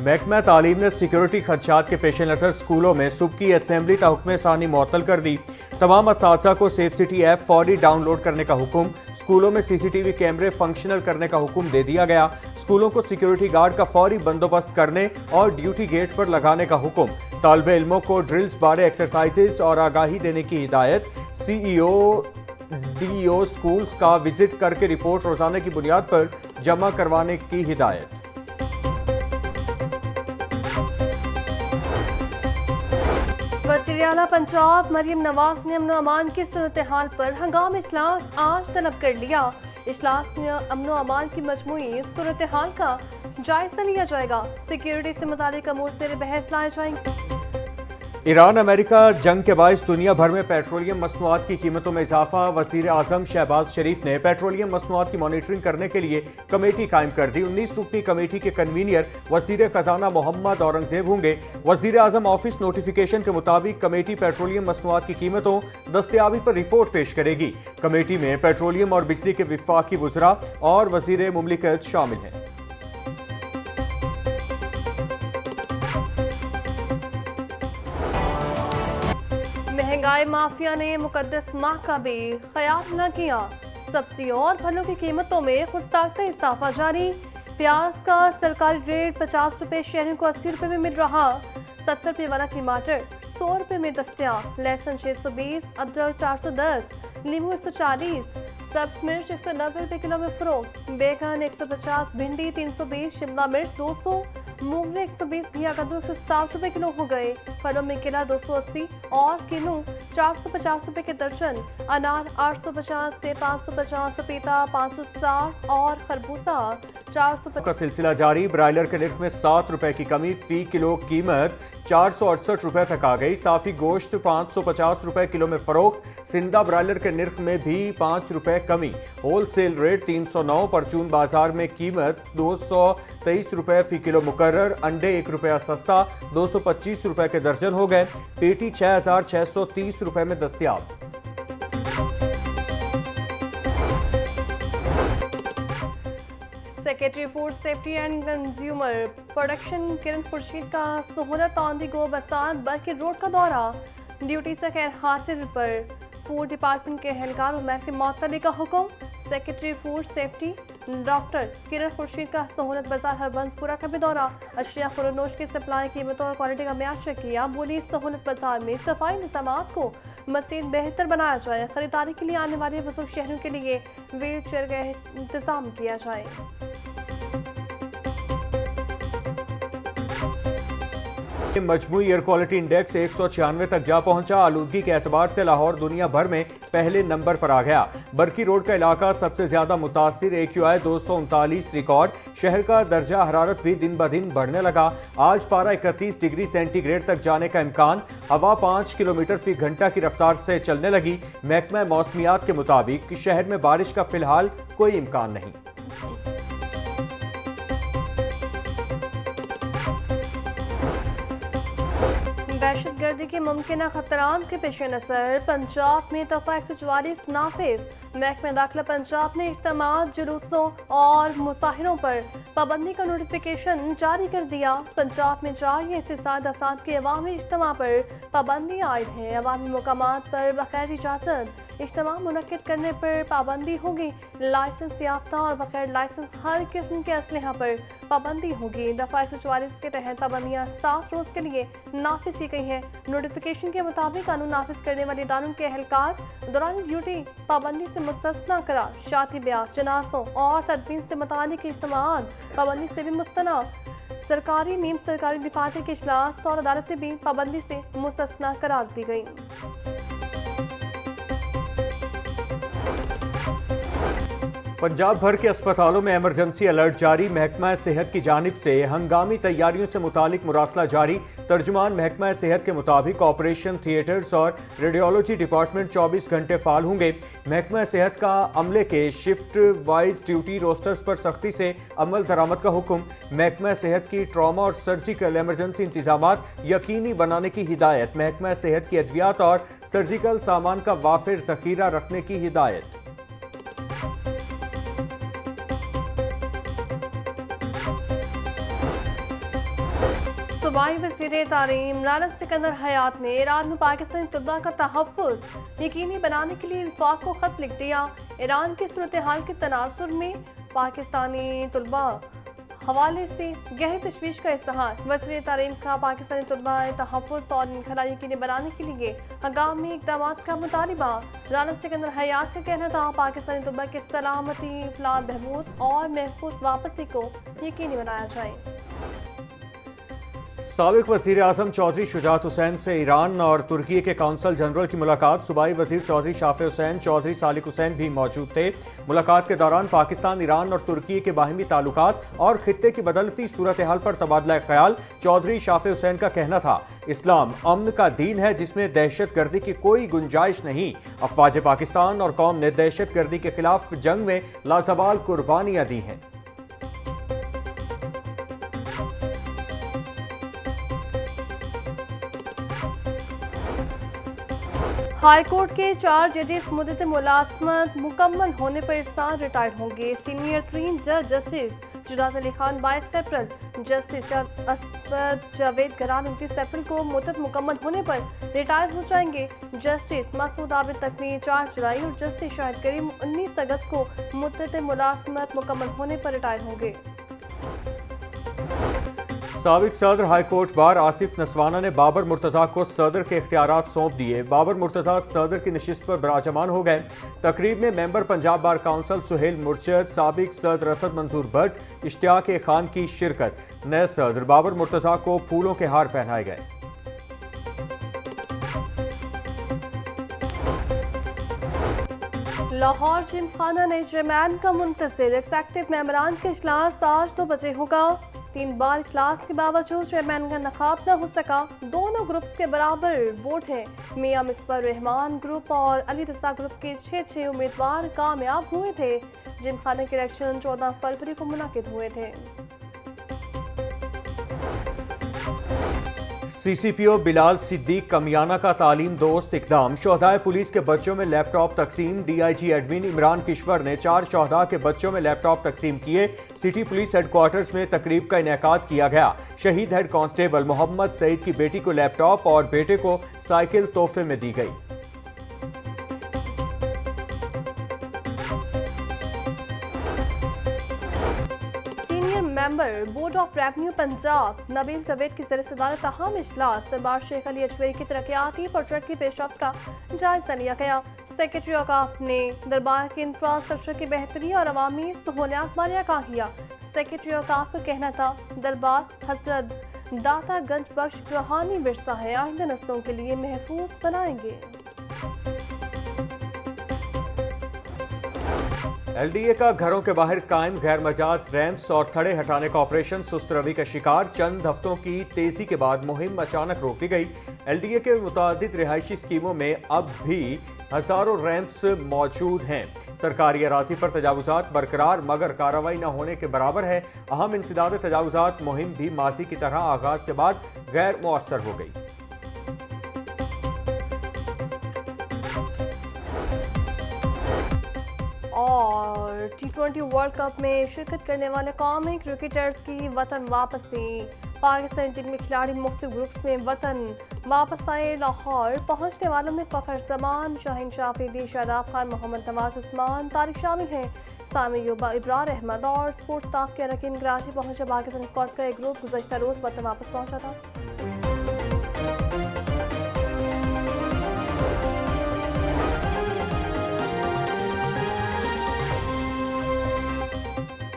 महकमा तालीम ने सिक्योरिटी खदशात के पेश नज़र स्कूलों में सुबह की असेंबली का हुक्म सानी मुअत्तल कर दी। तमाम असातिज़ा को सेफ सिटी ऐप फौरी डाउनलोड करने का हुक्म, स्कूलों में CCTV कैमरे फंक्शनल करने का हुक्म दे दिया गया। स्कूलों को सिक्योरिटी गार्ड का फौरी बंदोबस्त करने और ड्यूटी गेट पर लगाने का हुक्म। तालिबे इल्मों को ड्रिल्स बारे एक्सरसाइजेस और आगाही देने की हिदायत। CEO DO स्कूल्स का विजिट करके रिपोर्ट रोजाना की बुनियाद पर जमा करवाने की हिदायत। वज़ीर आला पंजाब मरियम नवाज ने अमन अमान की सूरत हाल पर हंगामी इजलास आज तलब कर लिया। इजलास में अमन अमान की मजमूई सूरत हाल का जायजा लिया जाएगा। सिक्योरिटी से मुतालिक अमूर से बहस लाए जाएंगे। ईरान अमेरिका जंग के बायस दुनिया भर में पेट्रोलियम मसनूआत की कीमतों में इजाफा। वज़ीर आज़म शहबाज शरीफ ने पेट्रोलियम मसनूआत की मॉनिटरिंग करने के लिए कमेटी कायम कर दी। 19 रुकनी कमेटी के कन्वीनियर वज़ीर खजाना मोहम्मद औरंगजेब होंगे। वज़ीर आज़म ऑफिस नोटिफिकेशन के मुताबिक कमेटी पेट्रोलियम मसनूआत की कीमतों दस्तयाबी पर रिपोर्ट पेश करेगी। कमेटी में पेट्रोलियम और बिजली के विफाकी वज़रा और वज़ीर मुमलिकत शामिल हैं। महंगाई माफिया ने मुकद्दस माह का भी ख्याल न किया। सब्जी और फलों की कीमतों में खुदसाख्ता इजाफा जारी। प्याज का सरकारी रेट 50 रुपए, शहरों को 80 रुपए में मिल रहा। 70 रुपए वाला टमाटर 100 रुपए में दस्तयाब। लहसुन 620, अदरक 410, नींबू 140, सब्ज मिर्च 190 रुपए किलो में फरोख्त। बैगन 150, भिंडी 320, शिमला मिर्च 200, मूंगरे 120, घिया कद्दू 160 रुपए किलो हो गए। फलों में केला 280 और किन्नू 450 रुपए के दर्जन। अनार 850 से 550, पपीता 560 और खरबूजा 400 का सिलसिला जारी। ब्रायलर के निर्ख में 7 रुपए की कमी, फी किलो कीमत 468 रुपए तक आ गई। साफी गोश्त 550 रुपए किलो में फरोख्त। सिंधा ब्रायलर के निर्ख में भी 5 रुपए कमी। Wholesale rate 309। परचून बाजार में कीमत 223 रुपए फी किलो मुकर्रर। अंडे 1 रुपया सस्ता 225 रुपए के दर्जन हो गए। पेटी 6630 रुपए में दस्तयाब। Secretary food safety and consumer production Kiran Khurshid का सहूलत ऑन दी गो बसात बल्कि रोड का दौरा। ड्यूटी से खैर हासिल पर फूड डिपार्टमेंट के एहलकार और महकमे मुअत्तली का हुक्म। सेक्रेटरी फूड सेफ्टी डॉक्टर किरण खुर्शीद का सहूलत बाजार हरबंसपुरा का भी दौरा। अशिया खुरनोश की सप्लाई कीमतों और क्वालिटी का म्यार चेक किया। बोली सहूलत बाजार में सफाई निज़ामात को मज़ीद बेहतर बनाया जाए। खरीदारी के लिए आने वाले बुजुर्ग शहरों के लिए व्हील चेयर का इंतजाम किया जाए। मजमूई एयर क्वालिटी इंडेक्स 196 तक जा पहुंचा। आलूदगी के एतबार से लाहौर दुनिया भर में पहले नंबर पर आ गया। बरकी रोड का इलाका सबसे ज्यादा मुतासिर। AQI 239 record. शहर का दर्जा हरारत भी दिन ब दिन बढ़ने लगा। आज पारा 31 डिग्री सेंटीग्रेड तक जाने का इम्कान। हवा 5 किलोमीटर फी घंटा की रफ्तार से चलने लगी। महकमा मौसमियात के मुताबिक शहर में बारिश का फिलहाल कोई इम्कान नहीं। दहशतगर्दी के मुमकिन खतरात के पेश नज़र पंजाब में दफ़ा 144 नाफिज। महकमा दाखिला पंजाब ने इज्तिमात, जुलूसों और मुजाहिरों पर पाबंदी का नोटिफिकेशन जारी कर दिया। पंजाब में 4 या इससे ज़्यादा अफराद के अवामी इज्तिमा पर पाबंदी आयद है। अवामी मकामात पर बगैर इजाज़त इज्तिमा मुनक्किद करने पर पाबंदी होगी। लाइसेंस याफ्ता और बगैर लाइसेंस हर किस्म के असलहा पर पाबंदी होगी। दफ़ा 144 के तहत पाबंदियाँ 7 रोज़ के लिए नाफिज की गई हैं। नोटिफिकेशन के मुताबिक कानून नाफिज करने वाले इदारों के एहलकार दौरान ड्यूटी पाबंदी से मुस्तस्ना करार। शादी ब्याह, जनाज़ों और तदफीन से मुतालिक इज्तिमात पाबंदी से भी मुस्तना। सरकारी नीम सरकारी दफातर के इजलास और अदालतें भी पाबंदी से मुस्तस्ना करार दी गई। पंजाब भर के अस्पतालों में इमरजेंसी अलर्ट जारी। महकमा सेहत की जानिब से हंगामी तैयारियों से मुतालिक मुरासला जारी। तर्जुमान महकमा सेहत के मुताबिक ऑपरेशन थिएटर्स और रेडियोलॉजी डिपार्टमेंट 24 घंटे फाल होंगे। महकमा सेहत का अमले के शिफ्ट वाइज ड्यूटी रोस्टर्स पर सख्ती से अमल दरामद का हुक्म। महकमा सेहत की ट्रॉमा और सर्जिकल इमरजेंसी इंतजामात यकीनी बनाने की हिदायत। महकमा सेहत की अद्वियात और सर्जिकल सामान का वाफिर जखीरा रखने की हिदायत। सूबाई वज़ीर तालीम राना सिकंदर हयात ने ईरान में पाकिस्तानी तलबा का तहफ़्फ़ुज़ यकीनी बनाने के लिए वफाक को ख़त लिख दिया। ईरान की सूरत हाल के तनासुर में पाकिस्तानी तलबा हवाले से गहरी तशवीश का इज़हार। वज़ीर तालीम का पाकिस्तानी तलबा तहफ़्फ़ुज़ और इनखला यकीनी बनाने के लिए हंगामी इक़दाम का मुतालिबा। राना सिकंदर हयात का कहना था पाकिस्तानी तलबा की सलामती, फलाह, बहबूद और महफूज वापसी को यकीनी बनाया जाए। साबिक वज़ीर आज़म चौधरी शुजात हुसैन से ईरान और तुर्की के कौंसल जनरल की मुलाकात। सूबाई वज़ीर चौधरी शाफ़े हुसैन, चौधरी सालिक हुसैन भी मौजूद थे। मुलाकात के दौरान पाकिस्तान, ईरान और तुर्की के बाहमी ताल्लुकात और खित्ते की बदलती सूरत हाल पर तबादला ख्याल। चौधरी शाफ़े हुसैन का कहना था इस्लाम अमन का दीन है जिसमें दहशत गर्दी की कोई गुंजाइश नहीं। अफवाज पाकिस्तान और कौम ने दहशत गर्दी के खिलाफ जंग में लाजवाल कुर्बानियाँ दी हैं। हाईकोर्ट के 4 जजेस मुद्दत मुलाजमत मुकम्मल होने पर इस साल रिटायर्ड होंगे। सीनियर तरीन जज जस्टिस जुनाद अली खान 22 अप्रैल, जस्टिस असद जावेद गरान 29 अप्रैल को मुद्दत मुकम्मल होने पर रिटायर हो जाएंगे। जस्टिस मसूद आबिद तकनी 4 जुलाई और जस्टिस शाहिद करीम 19 अगस्त को मुद्दत मुलाजमत मुकम्मल होने पर रिटायर होंगे। साबिक सदर हाई कोर्ट बार आसिफ नसवाना ने बाबर मुर्तज़ा को सदर के इख्तियारात सौंप दिए। बाबर मुर्तज़ा सदर की नशिस्त पर बराजमान हो गए। तकरीब में member Punjab bar council Suhail Murshad, साबिक सदर असद मंसूर भट्ट, इश्तियाक खान की शिरकत। नए सदर बाबर मुर्तज़ा को फूलों के हार पहनाए गए। लाहौर जिमखाना नए चेयरमैन का मुंतज़िर एग्जेक्टिव मेंबरान का इजलास आज 2 बजे होगा। 3 बार इजलास के बावजूद चेयरमैन का इंतखाब न हो सका। दोनों ग्रुप्स के बराबर वोट हैं। मियां मिसबाह रहमान ग्रुप और अली रज़ा ग्रुप के 6 उम्मीदवार कामयाब हुए थे। जिमखाना के इलेक्शन 14 फरवरी को मुनाकिद हुए थे। CCPO बिलाल सिद्दीक कमियाना का तालीम दोस्त इकदाम। शोहदाए पुलिस के बच्चों में लैपटॉप तकसीम। DIG एडमिन इमरान किश्वर ने 4 शोहदा के बच्चों में लैपटॉप तकसीम किए। सिटी पुलिस हेडक्वार्टर्स में तकरीब का इनेकाद किया गया। शहीद हेड कांस्टेबल मोहम्मद सईद की बेटी को लैपटॉप और बेटे को साइकिल तोहफे में दी गई। Member board of revenue Punjab Nabeel Javed की ज़र-ए-सदारत अहम इजलास दरबार शेख अली अजमेरी की तरक्याती प्रोजेक्ट की पेशरफ्त का जायजा लिया गया। सेक्रेटरी औकाफ ने दरबार के इंफ्रास्ट्रक्चर की बेहतरी और अवामी सहूलियात बारे आगाह किया। सेक्रेटरी औकाफ का कहना था दरबार हजरत दाता गंज बख्श रूहानी विरसा है, आइंदा नस्लों के लिए महफूज बनाएंगे। LDA का घरों के बाहर कायम गैर मजाज रैंप्स और थड़े हटाने का ऑपरेशन सुस्त रवि का शिकार। चंद हफ्तों की तेजी के बाद मुहिम अचानक रोक दी गई। LDA के मुतादिद रिहायशी स्कीमों में अब भी हजारों रैंप्स मौजूद हैं। सरकारी अराजी पर तजावुजात बरकरार मगर कार्रवाई न होने के बराबर है। अहम इंसदाद तजावुजात मुहिम भी माजी की तरह आगाज के बाद गैर मुअस्सर हो गई। और T20 वर्ल्ड कप में शिरकत करने वाले कौमी क्रिकेटर्स की वतन वापसी। पाकिस्तानी टीम के खिलाड़ी मुख्तलिफ ग्रुप्स में वतन वापस आए। लाहौर पहुंचने वालों में फ़खर जमान, शाहीन शाफिदी, शादाब खान, मोहम्मद नवाज उस्मान, तारिक शामिल हैं। सामी युबा, इब्रार अहमद और स्पोर्ट्स स्टाफ के अरकान कराची पहुंचे। पाकिस्तानी स्क्वाड का एक ग्रुप गुज़श्ता रोज़ वतन वापस पहुंचा था।